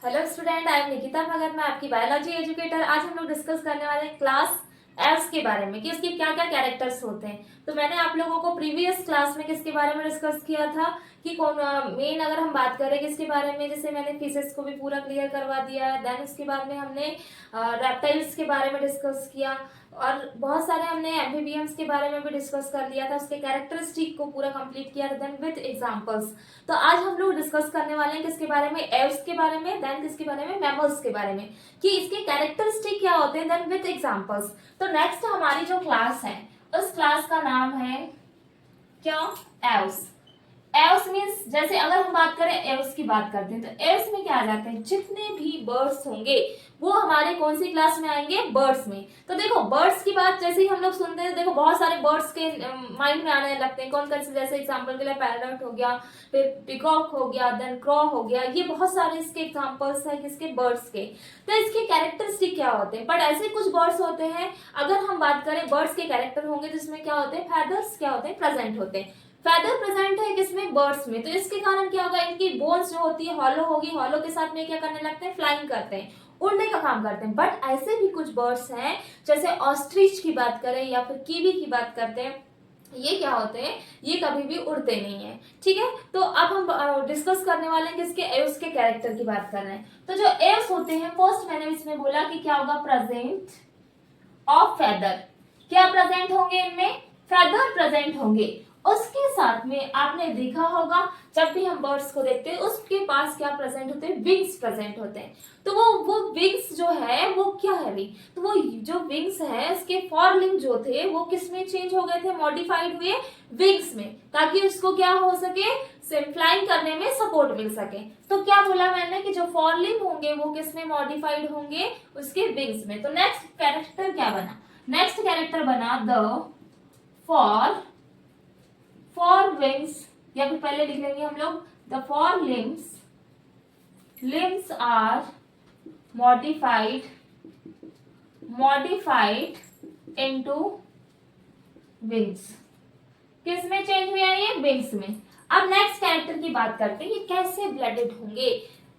Hello student, I am Nikita Bhagat. मैं आपकी biology educator. आज हम लोग डिस्कस करने वाले हैं क्लास एल्स के बारे में कि उसके क्या क्या कैरेक्टर्स होते हैं। तो मैंने आप लोगों को प्रीवियस क्लास में किसके बारे में डिस्कस किया था कि कौन मेन अगर हम बात करें किसके बारे में, जैसे मैंने फिशेस को भी पूरा क्लियर करवा दिया। देन उसके बाद में हमने रेप्टाइल्स के बारे में डिस्कस किया और बहुत सारे हमने एम्फीबियंस के बारे में भी डिस्कस कर लिया था, उसके कैरेक्टरिस्टिक को पूरा कंप्लीट किया था देन विद एग्जांपल्स। तो आज हम लोग डिस्कस करने वाले हैं किसके बारे में, एव्स के बारे में, देन किसके बारे में, मैमल्स के बारे में कि इसके कैरेक्टरिस्टिक क्या होते हैं देन विद एग्जांपल्स। तो नेक्स्ट हमारी जो क्लास है उस क्लास का नाम है क्या, एव्स। एव्स मीन्स जैसे अगर हम बात करें एव्स की बात करते हैं तो एव्स में क्या आ जाते हैं, जितने भी बर्ड्स होंगे वो हमारे कौन सी क्लास में आएंगे, बर्ड्स में। तो देखो बर्ड्स की बात जैसे ही हम लोग सुनते हैं, देखो बहुत सारे बर्ड्स के माइंड में आने लगते हैं। कौन कौन से, जैसे एग्जांपल के लिए पैरट हो गया, फिर पिकॉक हो गया, देन क्रॉ हो गया, ये बहुत सारे इसके एग्जांपल्स है किसके, बर्ड्स के। तो इसके कैरेक्टरिस्टिक क्या होते हैं, बट ऐसे कुछ बर्ड्स होते हैं अगर हम बात करें बर्ड्स के कैरेक्टर होंगे जिसमें क्या होते हैं, फेदर्स क्या होते हैं, प्रेजेंट होते हैं। फेदर प्रेजेंट है किसमें, बर्ड्स में। तो इसके कारण क्या होगा, इनकी बोन्स जो होती है हॉलो होगी, हॉलो के साथ में क्या करने लगते हैं, फ्लाइंग करते हैं, उड़ने का काम करते हैं। बट ऐसे भी कुछ बर्ड्स हैं जैसे ऑस्ट्रिच की बात करें या फिर कीवी की बात करते हैं, ये क्या होते हैं, ये कभी भी उड़ते नहीं है। ठीक है, तो अब हम डिस्कस करने वाले हैं किसके, एव्स के कैरेक्टर की बात कर रहे हैं। तो जो एव्स होते हैं, फर्स्ट मैंने इसमें बोला कि क्या होगा, प्रेजेंट ऑफ फेदर। क्या प्रेजेंट होंगे इनमें, फेदर प्रेजेंट होंगे। उसके साथ में आपने देखा होगा जब भी हम बर्ड्स को देखते हैं उसके पास क्या प्रेजेंट होते हैं, विंग्स प्रेजेंट होते हैं। तो वो विंग्स जो है वो क्या है भी, तो वो जो विंग्स है उसके फॉरलिंग जो थे वो किस में चेंज हो गए थे, मॉडिफाइड हुए विंग्स में, ताकि उसको क्या हो सके, फ्लाइंग करने में सपोर्ट मिल सके। तो क्या बोला मैंने कि जो फॉरलिंग होंगे वो किस में मॉडिफाइड होंगे, उसके विंग्स में। तो नेक्स्ट कैरेक्टर क्या बना, नेक्स्ट कैरेक्टर बना द फॉर विंग्स, या फिर पहले लिख लेंगे हम लोग the forelimbs are modified into wings. किस में चेंज हुआ है, ये विंग्स में। अब नेक्स्ट कैरेक्टर की बात करते हैं, ये कैसे ब्लडेड होंगे।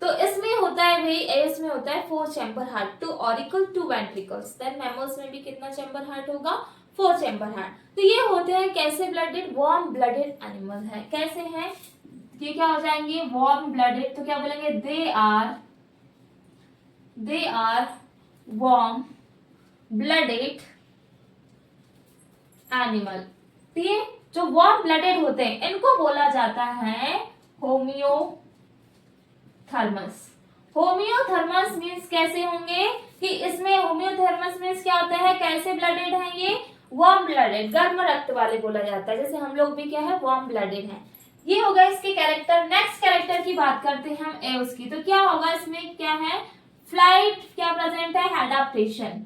तो इसमें होता है भाई, एव्स में होता है 4 chamber heart, 2 auricle 2 ventricles. Then mammals में भी कितना चैम्बर हार्ट होगा, 4 चैम्बर हार्ट। तो ये होते हैं कैसे ब्लडेड, वार्म ब्लडेड एनिमल है। कैसे हैं ये, क्या हो जाएंगे, वार्म ब्लडेड। तो क्या बोलेंगे, they are warm blooded animal. तो ये जो वार्म ब्लडेड होते हैं इनको बोला जाता है होमियोथर्मस। होमियोथर्मस मीन्स कैसे होंगे कि इसमें होमियोथर्मस मीन्स क्या होता है, कैसे ब्लडेड है ये, वार्म ब्लडेड, गर्म रक्त वाले बोला जाता है। जैसे हम लोग भी क्या है, वार्म ब्लडेड है। ये होगा इसके कैरेक्टर। नेक्स्ट कैरेक्टर की बात करते हैं हम एव्स की। तो क्या होगा इसमें, क्या है, फ्लाइट क्या प्रेजेंट है, एडाप्टेशन,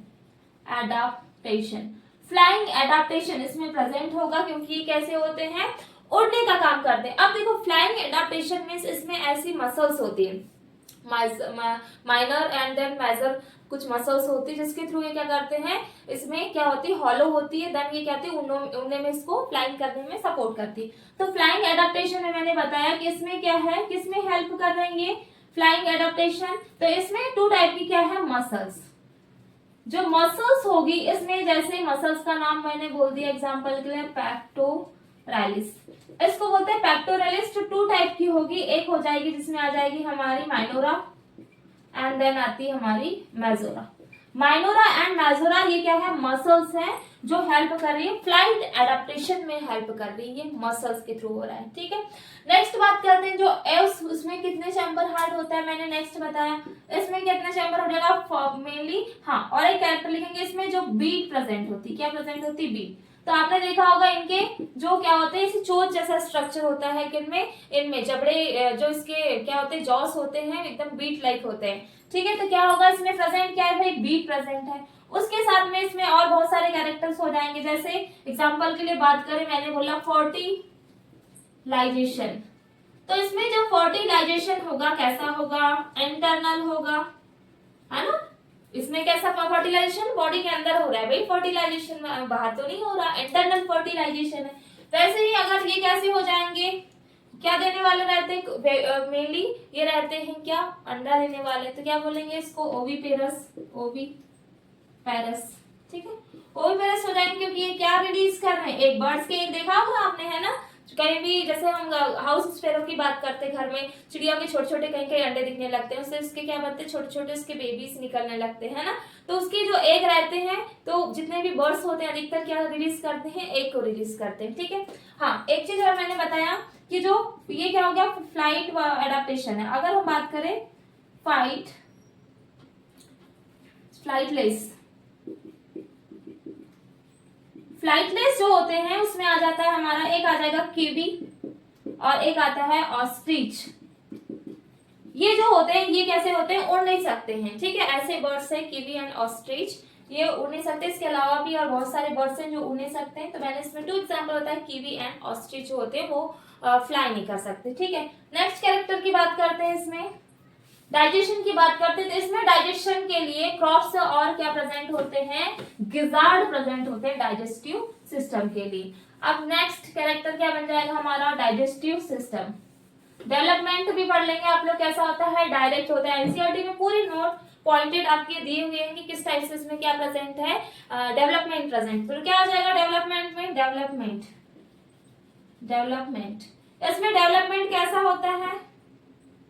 फ्लाइंग एडाप्टेशन इसमें प्रेजेंट होगा, क्योंकि ये कैसे होते हैं, उड़ने का काम करते हैं। अब देखो फ्लाइंग एडाप्टेशन मीन्स इसमें ऐसी मसल्स होती है, माइनर एंड देन मेजर, कुछ मसल्स होती है जिसके थ्रू ये क्या करते हैं, इसमें क्या होती है, हॉलो होती है, देन ये क्या होती है, उड़ने में इसको फ्लाइंग करने में सपोर्ट करती है। तो फ्लाइंग एडाप्टेशन में मैंने बताया कि इसमें क्या है, किसमें हेल्प कर रहे हैं ये फ्लाइंग एडाप्टेशन। तो इसमें 2 टाइप की क्या है, मसल्स। जो मसल्स होगी इसमें, जैसे मसल्स का नाम मैंने बोल दिया एग्जांपल के लिए, पेक्टोरैलिस, इसको बोलते हैं पेक्टोरैलिस। तो 2 टाइप की होगी, एक हो जाएगी जिसमें आ जाएगी हमारी माइनोरा एंड देन आती है हमारी मेजोरा। माइनोरा एंड मेजोरा ये क्या है, मसल्स हैं जो हेल्प कर रही है, फ्लाइट एडाप्टेशन में हेल्प कर रही है, मसल्स के थ्रू हो रहा है। ठीक है, नेक्स्ट बात करते हैं जो एव्स, उसमें कितने चैम्बर हार्ट होता है, मैंने नेक्स्ट बताया। इसमें कितने चैम्बर हो जाएगा मेनली, हाँ। और एक कैरेक्टर लिखेंगे इसमें जो बीट प्रेजेंट होती, क्या प्रेजेंट होती, बीट। तो आपने देखा होगा इनके जो क्या होते हैं, इसे चोंच जैसा स्ट्रक्चर होता है, किनमें, इनमें जबड़े जो इसके क्या होते हैं, जॉस होते हैं, एकदम बीट लाइक होते हैं। ठीक है, तो क्या होगा इसमें प्रेजेंट, क्या है भाई, बीट प्रेजेंट है। उसके साथ में इसमें और बहुत सारे कैरेक्टर्स हो जाएंगे। जैसे एग्जांपल के लिए बात करें, मैंने बोला फर्टिलाइजेशन। तो इसमें जो फर्टिलाइजेशन होगा कैसा होगा, इंटरनल होगा, है ना। इसमें कैसा फर्टिलाइजेशन, बॉडी के अंदर हो रहा है भाई, फर्टिलाइजेशन बाहर तो नहीं हो रहा, इंटरनल फर्टिलाइजेशन है। वैसे ही अगर ये कैसे हो जाएंगे, क्या देने वाले रहते हैं मेनली, ये रहते हैं क्या, अंडा देने वाले, तो क्या बोलेंगे इसको, ओवीपेरस, ओवीपेरस, ठीक है, ओवीपेरस हो जाएंगे क्योंकि ये क्या रिलीज कर रहे हैं, एक बर्ड्स के एक देखा होगा आपने, है ना, कहीं भी जैसे हम हाउस स्पैरो की बात करते हैं, घर में चिड़ियों के छोटे छोटे कहीं कहीं अंडे दिखने लगते हैं, उससे उसके क्या बनते हैं, छोटे छोटे उसके बेबीज निकलने लगते हैं, है ना, तो उसके जो एग रहते हैं, तो जितने भी बर्ड्स होते हैं अधिकतर क्या रिलीज करते हैं, एग को रिलीज करते हैं, ठीक है। हाँ, एक चीज और मैंने बताया कि जो ये क्या हो गया, फ्लाइट एडाप्टेशन है। अगर हम बात करें फ्लाइटलेस जो होते हैं उसमें आ जाता है हमारा, एक आ जाएगा कीवी और एक आता है ऑस्ट्रिच। ये जो होते हैं ये कैसे होते हैं, उड़ नहीं सकते हैं, ठीक है, ऐसे बर्ड्स है कीवी एंड ऑस्ट्रिच, ये उड़ नहीं सकते। इसके अलावा भी और बहुत सारे बर्ड्स हैं जो उड़ नहीं सकते हैं, तो मैंने इसमें 2 एग्जांपल बताया, कीवी एंड ऑस्ट्रिच जो होते हैं वो फ्लाई नहीं कर सकते, ठीक है। नेक्स्ट कैरेक्टर की बात करते हैं, इसमें डाइजेशन की बात करते हैं, तो इसमें डाइजेशन के लिए क्रॉप्स और क्या प्रेजेंट होते हैं, गिजार्ड प्रेजेंट होते हैं डाइजेस्टिव सिस्टम के लिए। अब नेक्स्ट कैरेक्टर क्या बन जाएगा हमारा, डाइजेस्टिव सिस्टम। डेवलपमेंट भी पढ़ लेंगे आप लोग, कैसा होता है, डायरेक्ट होता है, एनसीईआरटी में पूरी नोट पॉइंटेड आपके दिए हुए हैं कि किस टाइप से इसमें क्या प्रेजेंट है, डेवलपमेंट प्रेजेंट। तो क्या आ जाएगा डेवलपमेंट में, डेवलपमेंट इसमें डेवलपमेंट कैसा होता है,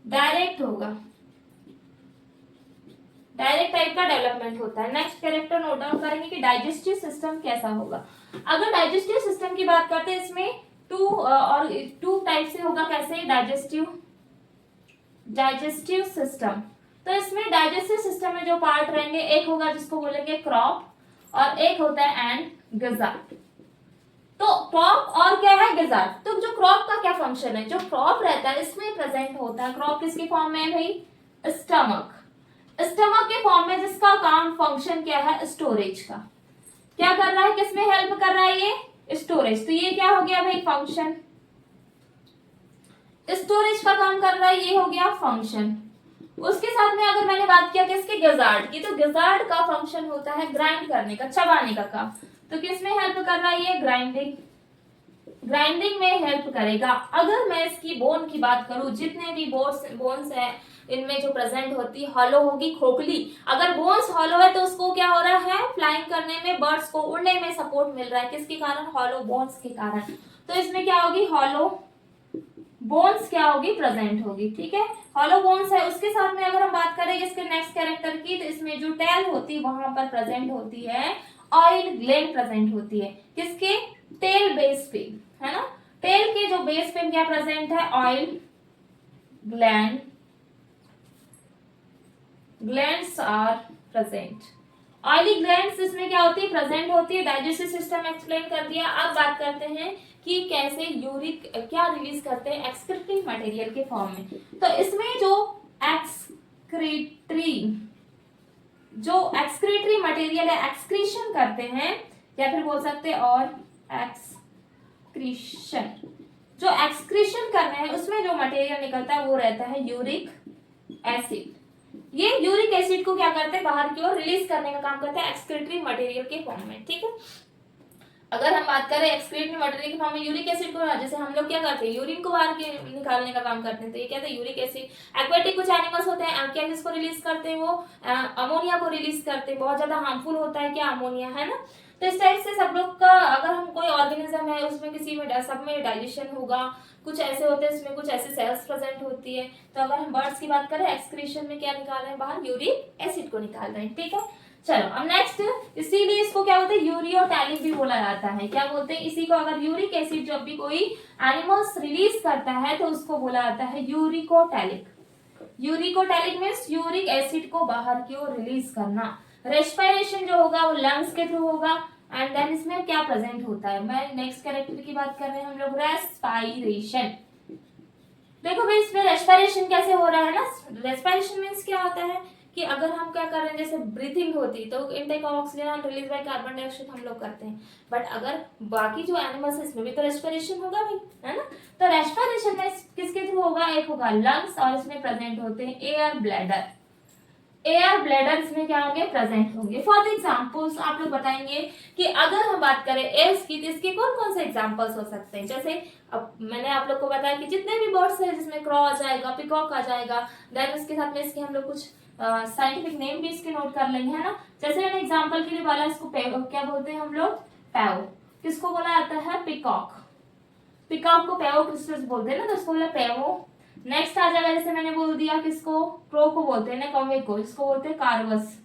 डायरेक्ट होगा, डायरेक्ट टाइप का डेवलपमेंट होता है। नेक्स्ट कैरेक्टर नोट डाउन करेंगे कि डाइजेस्टिव सिस्टम कैसा होगा। अगर डाइजेस्टिव सिस्टम की बात करते हैं, इसमें टू टाइप से होगा, कैसे, डाइजेस्टिव सिस्टम। तो इसमें डाइजेस्टिव सिस्टम में जो पार्ट रहेंगे, एक होगा जिसको बोलेंगे क्रॉप और एक होता है एंड गिजार्ड। तो क्रॉप और क्या है, गिजार्ड। तो जो क्रॉप का क्या फंक्शन है, जो क्रॉप रहता है इसमें प्रेजेंट होता है, क्रॉप किसके फॉर्म में है भाई, स्टमक के फॉर्म में, जिसका काम फंक्शन क्या है, स्टोरेज का। क्या कर रहा है, किसमें हेल्प कर रहा है ये, स्टोरेज। तो ये क्या हो गया भाई, फंक्शन, स्टोरेज का काम कर रहा है, ये हो गया फंक्शन। उसके साथ में अगर मैंने बात किया किसके, गिजार्ड की, तो गिजार्ड का फंक्शन होता है ग्राइंड करने का, चबाने का काम। तो किसमें हेल्प कर रहा है ये, ग्राइंडिंग में हेल्प करेगा। अगर मैं इसकी बोन की बात करूं, जितने भी बोन्स है इनमें जो प्रेजेंट होती है, हॉलो होगी खोखली। अगर बोन्स हॉलो है तो उसको क्या हो रहा है, फ्लाइंग करने में, बर्ड्स को उड़ने में सपोर्ट मिल रहा है, किसके कारण, हॉलो बोन्स के कारण। तो इसमें क्या होगी, हॉलो बोन्स क्या होगी, प्रेजेंट होगी, ठीक है, हॉलो बोन्स है। उसके साथ में अगर हम बात करें इसके नेक्स्ट कैरेक्टर की, तो इसमें जो टेल होती है वहां पर प्रेजेंट होती है ऑयल ग्लैंड प्रेजेंट होती है, किसके, टेल बेस पे, है ना, टेल के जो बेस पे क्या प्रेजेंट है, oil glands are present. Oily glands इसमें क्या होती है, प्रेजेंट होती है। डाइजेस्टिव सिस्टम एक्सप्लेन कर दिया। अब बात करते हैं कि कैसे यूरिक क्या रिलीज करते हैं, एक्सक्रीटरी मटेरियल के फॉर्म में। तो इसमें जो एक्सक्रीटरी मटेरियल है, एक्सक्रीशन करते हैं, या फिर बोल सकते हैं और एक्सक्रीशन, जो एक्सक्रीशन करने हैं उसमें जो मटेरियल निकलता है वो रहता है यूरिक एसिड। ये यूरिक एसिड को क्या करते हैं, बाहर की ओर रिलीज करने का काम करते हैं एक्सक्रीटरी मटेरियल के फॉर्म में, ठीक है। अगर हम बात करें एक्सक्रीटरी मटेरियल के फॉर्म में यूरिक एसिड को, जैसे हम लोग क्या करते हैं, यूरिन को बाहर के निकालने का काम करते हैं, तो ये क्या है, यूरिक एसिड। एक्वेटिक कुछ एनिमल्स होते हैं, क्या किसको रिलीज करते हैं, वो अमोनिया को रिलीज करते हैं। बहुत ज्यादा हार्मफुल होता है क्या, अमोनिया, है ना। तो इस टाइप से सब लोग का, अगर हम कोई ऑर्गेनिज्म है उसमें किसी में सब में डाइजेशन होगा, कुछ ऐसे होते हैं उसमें कुछ ऐसे सेल्स प्रेजेंट होती है। तो अगर हम बर्ड्स की बात करें, एक्सक्रीशन में क्या निकाल रहे हैं बाहर, यूरिक एसिड को निकाल रहे हैं, ठीक है। चलो अब नेक्स्ट, इसीलिए इसको क्या बोलते हैं, यूरियोटैलिक भी बोला जाता है। क्या बोलते हैं इसी को, अगर यूरिक एसिड जब भी कोई एनिमल्स रिलीज करता है तो उसको बोला जाता है uricotelic. Uricotelic means uric acid को बाहर की ओर रिलीज करना। रेस्पिरेशन जो होगा वो लंग्स के थ्रू होगा, एंड देन इसमें क्या प्रेजेंट होता है, मैं नेक्स्ट कैरेक्टर की बात कर रहे हैं हम लोग, रेस्पिरेशन। देखो भाई इसमें रेस्पिरेशन कैसे हो रहा है ना, रेस्पिरेशन मीन्स क्या होता है कि अगर हम क्या कर रहे हैं, जैसे ब्रीथिंग होती तो intake of oxygen release by carbon dioxide हम लोग करते हैं, बट अगर बाकी जो एनिमल्स है इसमें भी तो रेस्पिरेशन होगा भाई, है ना। तो रेस्पिरेशन में किसके थ्रू होगा, एक होगा लंग्स और इसमें प्रेजेंट होते हैं एयर ब्लैडर। एयर ब्लैडर इसमें क्या होंगे, प्रेजेंट होंगे। फॉर एग्जाम्पल्स आप लोग बताएंगे कि अगर हम बात करें एयर्स की, तो इसके कौन कौन से एग्जाम्पल्स हो सकते हैं। जैसे अब मैंने आप लोग को बताया कि जितने भी बर्ड्स हैं जिसमें क्रॉ आ जाएगा, पिकॉक आ जाएगा, देन उसके साथ में इसके हम लोग कुछ साइंटिफिक नेम भी इसके नोट कर लेंगे, है ना। जैसे मैंने एग्जाम्पल के लिए बोला, इसको क्या बोलते हैं हम लोग, पैव। किसको बोला जाता है, पिकॉक। पिकॉक को पैवो क्रिस्टल्स बोलते हैं ना, तो उसको बोला पैवो। नेक्स्ट आ जाएगा, जैसे मैंने बोल दिया किसको, क्रो को बोलते हैं ना, कौवे को, इसको बोलते हैं कार्वस।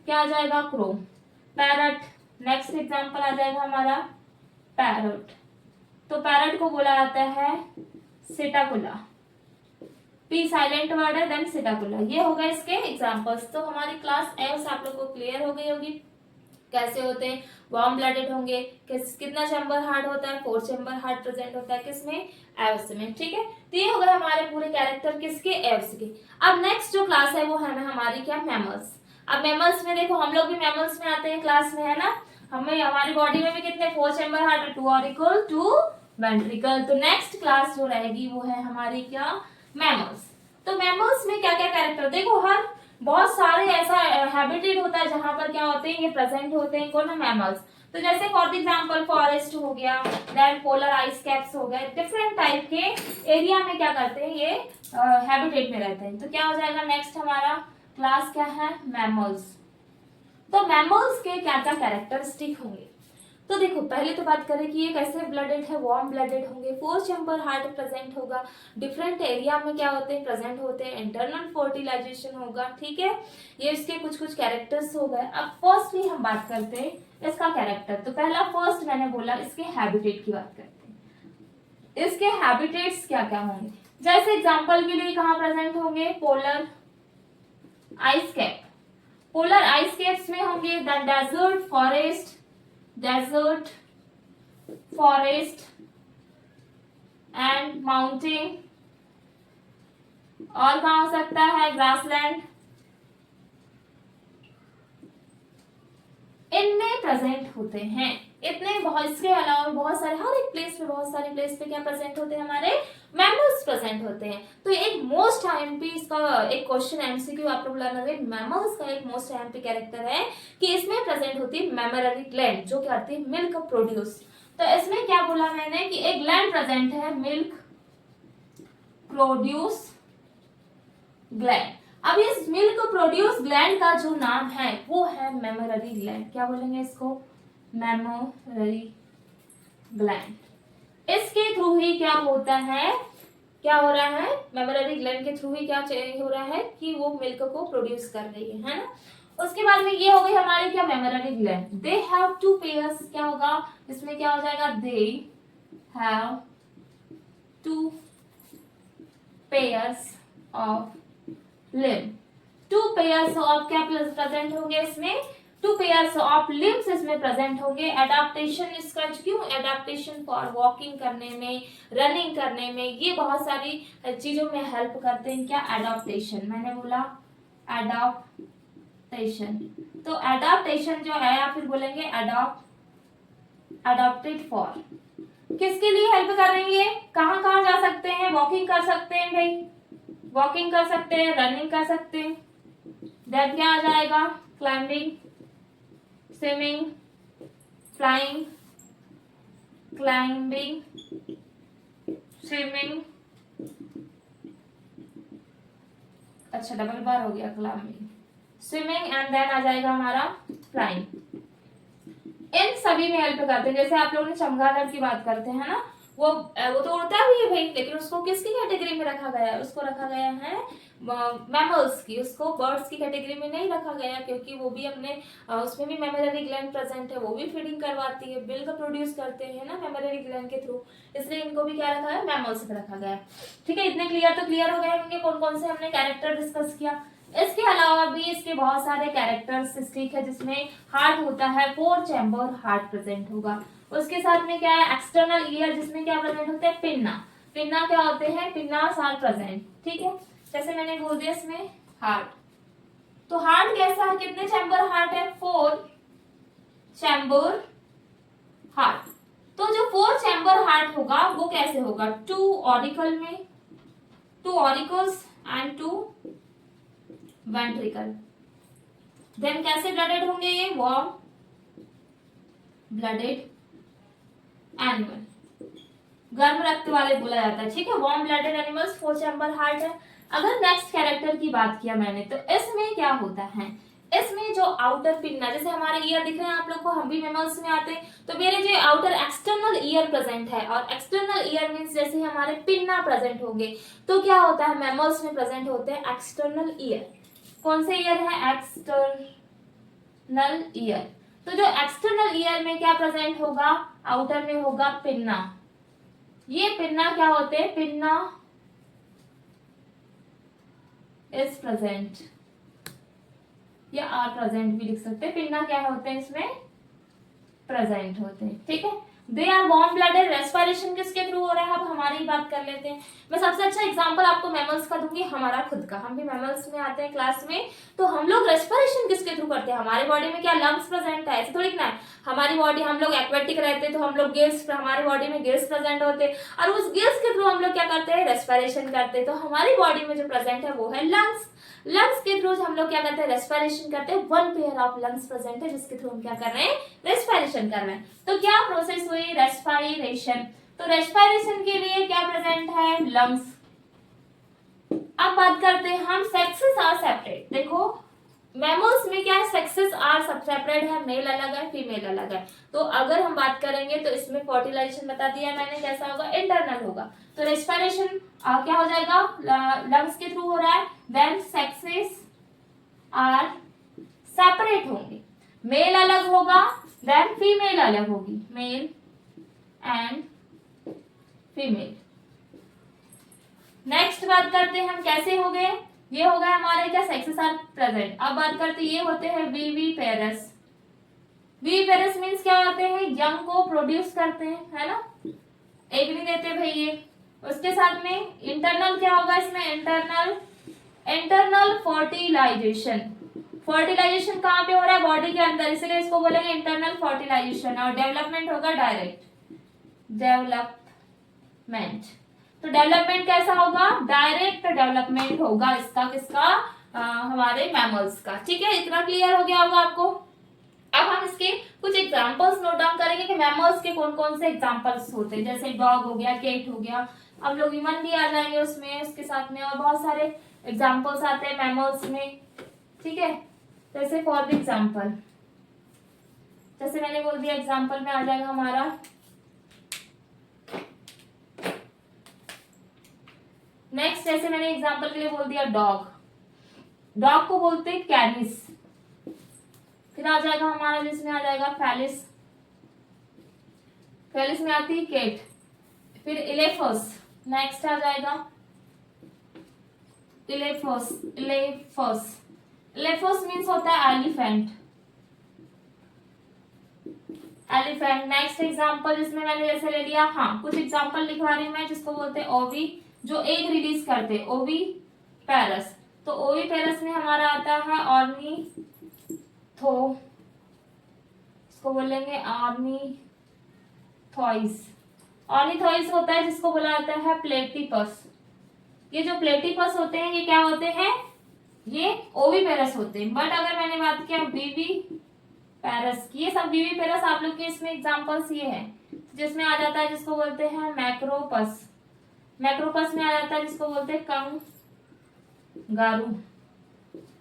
क्या आ जाएगा, क्रो। पैरट, नेक्स्ट एग्जांपल आ जाएगा हमारा पैरट। तो पैरट को बोला जाता है सिटाकुला। पी साइलेंट वर्ड है, देन सिटाकुला। ये होगा इसके एग्जांपल्स। तो हमारी क्लास एव्स आप लोगों को क्लियर हो गई होगी, कैसे होते हैं, वार्म ब्लडेड होंगे, कितना चैम्बर हार्ट होता है, 4 चैम्बर हार्ट प्रेजेंट होता है किसमें, एव्स में, ठीक है। तो ये हो गए हमारे पूरे कैरेक्टर किसके, एव्स के। अब नेक्स्ट जो क्लास है वो है हमारी क्या, मैमल्स। अब मैमल्स में देखो, हम लोग भी मैमल्स में आते हैं क्लास में, है ना। हमें हमारी बॉडी में भी कितने 4 चैम्बर हार्ट है, 2 ऑरिकल 2 वेंट्रिकल। तो नेक्स्ट क्लास जो रहेगी वो है हमारी क्या, मैमल्स। तो मैमल्स में क्या क्या कैरेक्टर, देखो हर बहुत सारे ऐसा हैबिटेट होता है जहां पर क्या होते हैं, ये प्रेजेंट होते हैं कौन, मैमल्स। तो जैसे फॉर एग्जांपल फॉरेस्ट हो गया, देन पोलर आइस कैप्स हो गए, डिफरेंट टाइप के एरिया में क्या करते हैं, ये हैबिटेट में रहते हैं। तो क्या हो जाएगा नेक्स्ट हमारा क्लास क्या है, मैमल्स। तो मैमल्स के क्या क्या कैरेक्टरिस्टिक होंगे। तो देखो पहले तो बात करें कि ये कैसे ब्लडेड है, वार्म ब्लडेड होंगे, 4 चैम्बर हार्ट प्रेजेंट होगा, डिफरेंट एरिया में क्या होते हैं, प्रेजेंट होते हैं, इंटरनल फर्टिलाइजेशन होगा, ठीक है। ये इसके कुछ कुछ कैरेक्टर्स हो गए। अब फर्स्टली हम बात करते हैं इसका कैरेक्टर। तो पहला फर्स्ट मैंने बोला इसके हैबिटेट की बात करते हैं। इसके हैबिटेट्स क्या क्या होंगे, जैसे एग्जाम्पल के लिए कहाँ प्रेजेंट होंगे, polar ice cap. Polar ice caps में होंगे the desert forest, desert, forest and mountain, और कहाँ हो सकता है, ग्रासलैंड। इनमें प्रेजेंट होते हैं इतने बहुत, इसके अलावा बहुत सारे, हर एक प्लेस पे, बहुत सारे प्लेस पे क्या प्रेजेंट होते हैं, हमारे मैमल्स प्रेजेंट होते हैं। तो एक मोस्ट आईएमपी इसका एक क्वेश्चन एमसीक्यू आप लोग लर्न करें, मैमल्स का एक मोस्ट आईएमपी कैरेक्टर है कि इसमें प्रेजेंट होती है मैमरी ग्लैंड, जो करती है मिल्क प्रोड्यूस। तो इसमें क्या बोला मैंने कि एक ग्लैंड प्रेजेंट है, मिल्क प्रोड्यूस ग्लैंड। अब इस मिल्क प्रोड्यूस ग्लैंड का जो नाम है वो है मैमरी ग्लैंड। क्या बोलेंगे इसको, मैमरी ग्लैंड। इसके थ्रू ही क्या होता है, क्या हो रहा है, मैमरी ग्लैंड के थ्रू ही क्या हो रहा है कि वो मिल्क को प्रोड्यूस कर रही है ना। उसके बाद में ये हो गई हमारी क्या, mammary gland. They have 2 pairs, क्या होगा इसमें, क्या हो जाएगा, they have 2 pairs of limb. 2 pairs of क्या प्रेजेंट होंगे इसमें, 2 पेयर्स ऑफ लिम्स इसमें प्रेजेंट होंगे। एडाप्टेशन इसका क्यों, एडाप्टेशन फॉर वॉकिंग करने में, रनिंग करने में, ये बहुत सारी चीजों में हेल्प करते हैं। क्या, एडाप्टेशन, मैंने बोला एडाप्टेशन। तो एडाप्टेशन जो है, या फिर बोलेंगे एडाप्टेड फॉर, किसके लिए हेल्प कर रही है, कहाँ कहाँ जा सकते हैं, वॉकिंग कर सकते हैं भाई, वॉकिंग कर सकते हैं, रनिंग कर सकते हैं। दैट क्या आ जाएगा, climbing, swimming, flying, climbing, swimming, अच्छा डबल बार हो गया, क्लाइंबिंग, स्विमिंग, एंड देन आ जाएगा हमारा फ्लाइंग। इन सभी में हेल्प करते हैं। जैसे आप लोगों ने चमगादड़ की बात करते हैं ना, वो तो उड़ता भी है भाई, लेकिन उसको किसकी कैटेगरी में रखा गया है, उसको रखा गया है मैमल्स की, उसको बर्ड्स की कैटेगरी में नहीं रखा गया, क्योंकि वो भी अपने उसमें भी मैमरी ग्लैंड प्रेजेंट है, वो भी फीडिंग करवाती है, मिल्क प्रोड्यूस करते हैं ना मैमरी ग्लैंड के थ्रू, इसलिए इनको भी क्या रखा है, मैमल्स में रखा गया है। ठीक है, इतने क्लियर तो क्लियर हो गए होंगे कौन कौन से हमने कैरेक्टर डिस्कस किया। इसके अलावा भी इसके बहुत सारे कैरेक्टरिस्टिक है, जिसमें हार्ट होता है, 4 चैम्बर हार्ट प्रेजेंट होगा। उसके साथ में क्या है, एक्सटर्नल ईयर, जिसमें क्या प्रेजेंट होता है, पिन्ना। पिन्ना क्या होते हैं, पिन्नास आर प्रेजेंट। ठीक है, जैसे मैंने बोल दिया इसमें हार्ट, तो हार्ट कैसा है, कितने चैम्बर हार्ट है, 4 चैम्बर हार्ट। तो जो 4 चैम्बर हार्ट होगा वो कैसे होगा, 2 ऑरिकल में, 2 ऑरिकल्स एंड 2 वेंट्रिकल। देन कैसे ब्लडेड होंगे ये? वार्म ब्लडेड एनिमल, गर्म रक्त वाले बोला जाता है, ठीक है। Warm blooded animals, 4 chamber heart है। अगर नेक्स्ट कैरेक्टर की बात किया मैंने, तो इसमें क्या होता है, इसमें जो आउटर पिन्ना, जैसे हमारे ईयर दिख रहे हैं आप लोग को, हम भी मैमल्स में आते हैं, तो मेरे जो आउटर एक्सटर्नल ईयर प्रेजेंट है, और एक्सटर्नल ईयर मींस जैसे हमारे पिन्ना प्रेजेंट होंगे, तो क्या होता है, मैमल्स में प्रेजेंट होते हैं एक्सटर्नल ईयर। कौन से ईयर है? External ear. तो जो एक्सटर्नल ईयर में क्या प्रेजेंट होगा, आउटर में होगा पिन्ना। ये पिन्ना क्या होते हैं, पिन्ना इज प्रेजेंट, या आर प्रेजेंट भी लिख सकते हैं। पिन्ना क्या होते हैं, इसमें प्रेजेंट होते हैं, ठीक है। They are warm blooded, respiration किसके थ्रू हो रहा है, अब हमारी बात कर लेते हैं। मैं सबसे अच्छा एग्जांपल आपको मैमल्स का दूंगी, हमारा खुद का, हम भी मैमल्स में आते हैं क्लास में, तो हम लोग रेस्पिरेशन किसके थ्रू करते हैं, हमारे बॉडी में क्या लंग्स प्रेजेंट है, ऐसे थोड़ी ना है। हमारी बॉडी, हम लोग एक्वेटिक रहते हैं तो हम लोग गिल्स, हमारे बॉडी में गिल्स प्रेजेंट होते हैं, और उस गिल्स के थ्रू हम लोग क्या करते हैं, रेस्पिरेशन करते हैं। तो हमारी बॉडी में जो प्रेजेंट है वो है लंग्स। लंग्स के थ्रू हम लोग क्या करते हैं, रेस्पिरेशन करते हैं। 1 पेयर ऑफ लंग्स प्रेजेंट है जिसके थ्रू हम क्या कर रहे हैं, रेस्पिरेशन कर रहे हैं। तो क्या प्रोसेस हुई, रेस्पिरेशन। तो रेस्पिरेशन के लिए क्या प्रेजेंट है, लंग्स। अब बात करते हैं हम, सेक्सेस आर सेपरेट। देखो मैमल्स में क्या है, सेक्सेस आर सब सेपरेट है, मेल अलग है, फीमेल अलग है। तो अगर हम बात करेंगे तो इसमें फर्टिलाइजेशन बता दिया मैंने, कैसा होगा, इंटरनल होगा। तो रेस्पिरेशन क्या हो जाएगा, लंग्स के थ्रू हो रहा है। देन सेक्सेस आर सेपरेट होंगे, मेल अलग होगा, देन फीमेल अलग होगी, मेल एंड फीमेल। नेक्स्ट बात करते हैं हम, कैसे हो गए, ये हो गए हमारे क्या, सेक्सेस आर प्रेजेंट। अब बात करते हैं, ये होते हैं विविपेरस। विविपेरस मींस क्या होते हैं, यंग को प्रोड्यूस करते हैं, है ना, एग नहीं देते भाई ये। उसके साथ में इंटरनल क्या होगा इसमें, इंटरनल फर्टिलाइजेशन। फर्टिलाइजेशन कहाँ पे हो रहा है, बॉडी के अंदर, इसलिए इसको बोलेंगे इंटरनल फर्टिलाइजेशन। और डेवलपमेंट होगा डायरेक्ट डेवलपमेंट। तो डेवलपमेंट कैसा होगा, डायरेक्ट डेवलपमेंट होगा इसका, किसका, हमारे मैमल्स का, ठीक है। इतना क्लियर हो गया होगा आपको। अब हम इसके कुछ एग्जांपल्स नोट डाउन करेंगे कि मैमल्स के कौन कौन से एग्जांपल्स होते हैं, जैसे डॉग हो गया, कैट हो गया, अब लोग ह्यूमन भी आ जाएंगे उसमें, उसके साथ में और बहुत सारे एग्जांपल्स आते हैं मैमल्स में, ठीक है। जैसे फॉर द एग्जांपल, जैसे मैंने बोल दिया एग्जांपल में आ जाएगा हमारा नेक्स्ट, जैसे मैंने एग्जांपल के लिए बोल दिया डॉग, डॉग को बोलते हैं कैनिस। फिर आ जाएगा हमारा, जिसमें आ जाएगा फैलिस, फैलिस में आती है केट। फिर इलेफस, नेक्स्ट आ जाएगा इलेफस। इलेफस, इलेफस मीन्स होता है एलिफेंट, एलिफेंट। नेक्स्ट एग्जांपल जिसमें मैंने जैसे ले लिया, हाँ कुछ एग्जांपल लिखवा रही हूं मैं, जिसको बोलते हैं ओवी, जो एग रिलीज करते हैं, ओवी पैरस। तो ओवी पैरस में हमारा आता है ऑर्निथो, इसको बोलेंगे ऑर्निथॉइस। ऑर्निथॉइस होता है जिसको बोला जाता है प्लेटिपस। ये जो प्लेटिपस होते हैं ये क्या होते हैं, ये ओवीपेरस होते हैं। बट अगर मैंने बात किया विविपेरस की, ये सब विविपेरस आप लोग के इसमें एग्जांपल्स ये हैं, जिसमें आ जाता है जिसको बोलते हैं मैक्रोपस। मैक्रोपस में आ जाता है जिसको बोलते हैं कंगारू।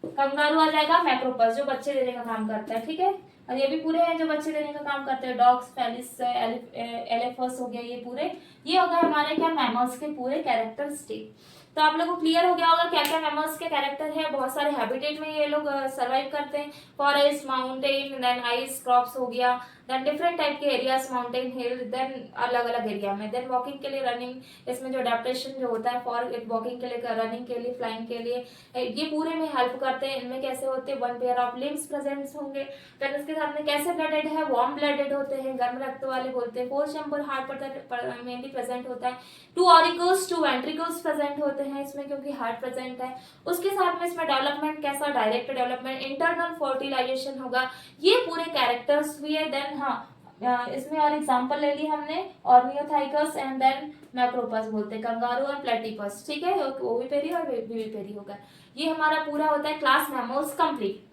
कंगारू आ जाएगा मैक्रोपस, जो बच्चे देने का काम करता है, ठीक है। और ये भी पूरे हैं जो बच्चे देने का काम करते हैं, डॉग्स, फैलिस, एलिफस हो गया, ये पूरे, ये हो गए हमारे क्या, मैमल्स के पूरे कैरेक्टरिस्टिक। तो आप लोगों को क्लियर हो गया होगा क्या क्या मैमल्स के कैरेक्टर है। बहुत सारे हैबिटेट में ये लोग सर्वाइव करते हैं, forest, mountain, then ice crops हो गया, देन डिफरेंट टाइप के एरियाज, माउंटेन, हिल, देन अलग अलग एरिया में, देन वॉकिंग के लिए, रनिंग, इसमें जो अडेप्टेशन जो होता है फॉर वॉकिंग के लिए, रनिंग के लिए, फ्लाइंग के लिए, ये पूरे में हेल्प करते हैं। इनमें कैसे होते हैं, 1 पेयर ऑफ लिम्स प्रेजेंट होंगे। देन इसके साथ में कैसे ब्लडेड है, वार्म ब्लडेड होते हैं, गर्म रक्त वाले बोलते हैं। 4 चैम्बर हार्ट पर मेनली प्रेजेंट होता है। 2 ऑरिकल्स, 2 वेंट्रिकल्स प्रेजेंट होते हैं इसमें, क्योंकि हार्ट प्रेजेंट है। उसके साथ में इसमें डेवलपमेंट कैसा, डायरेक्ट डेवलपमेंट, इंटरनल फर्टिलाइजेशन होगा, ये पूरे कैरेक्टर्स हुए। देन हाँ इसमें और एग्जांपल ले ली हमने ऑर्नियोथाइकस एंड देन मैक्रोपस बोलते हैं, कंगारू और प्लेटिपस, ठीक है, ओविपेरी और विविपेरी होगा। ये हमारा पूरा होता है क्लास मैमल्स कंप्लीट।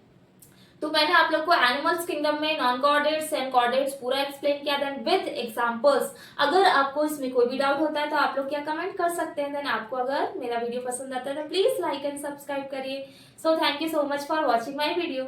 तो मैंने आप लोग को एनिमल्स किंगडम में नॉन कॉर्डेट्स एंड कॉर्डेट्स पूरा एक्सप्लेन किया, देन विद एग्जांपल्स। अगर आपको इसमें कोई भी डाउट होता है तो आप लोग क्या कमेंट कर सकते हैं। देन आपको अगर मेरा वीडियो पसंद आता है तो प्लीज लाइक एंड सब्सक्राइब करिए। So thank you so much for watching my video.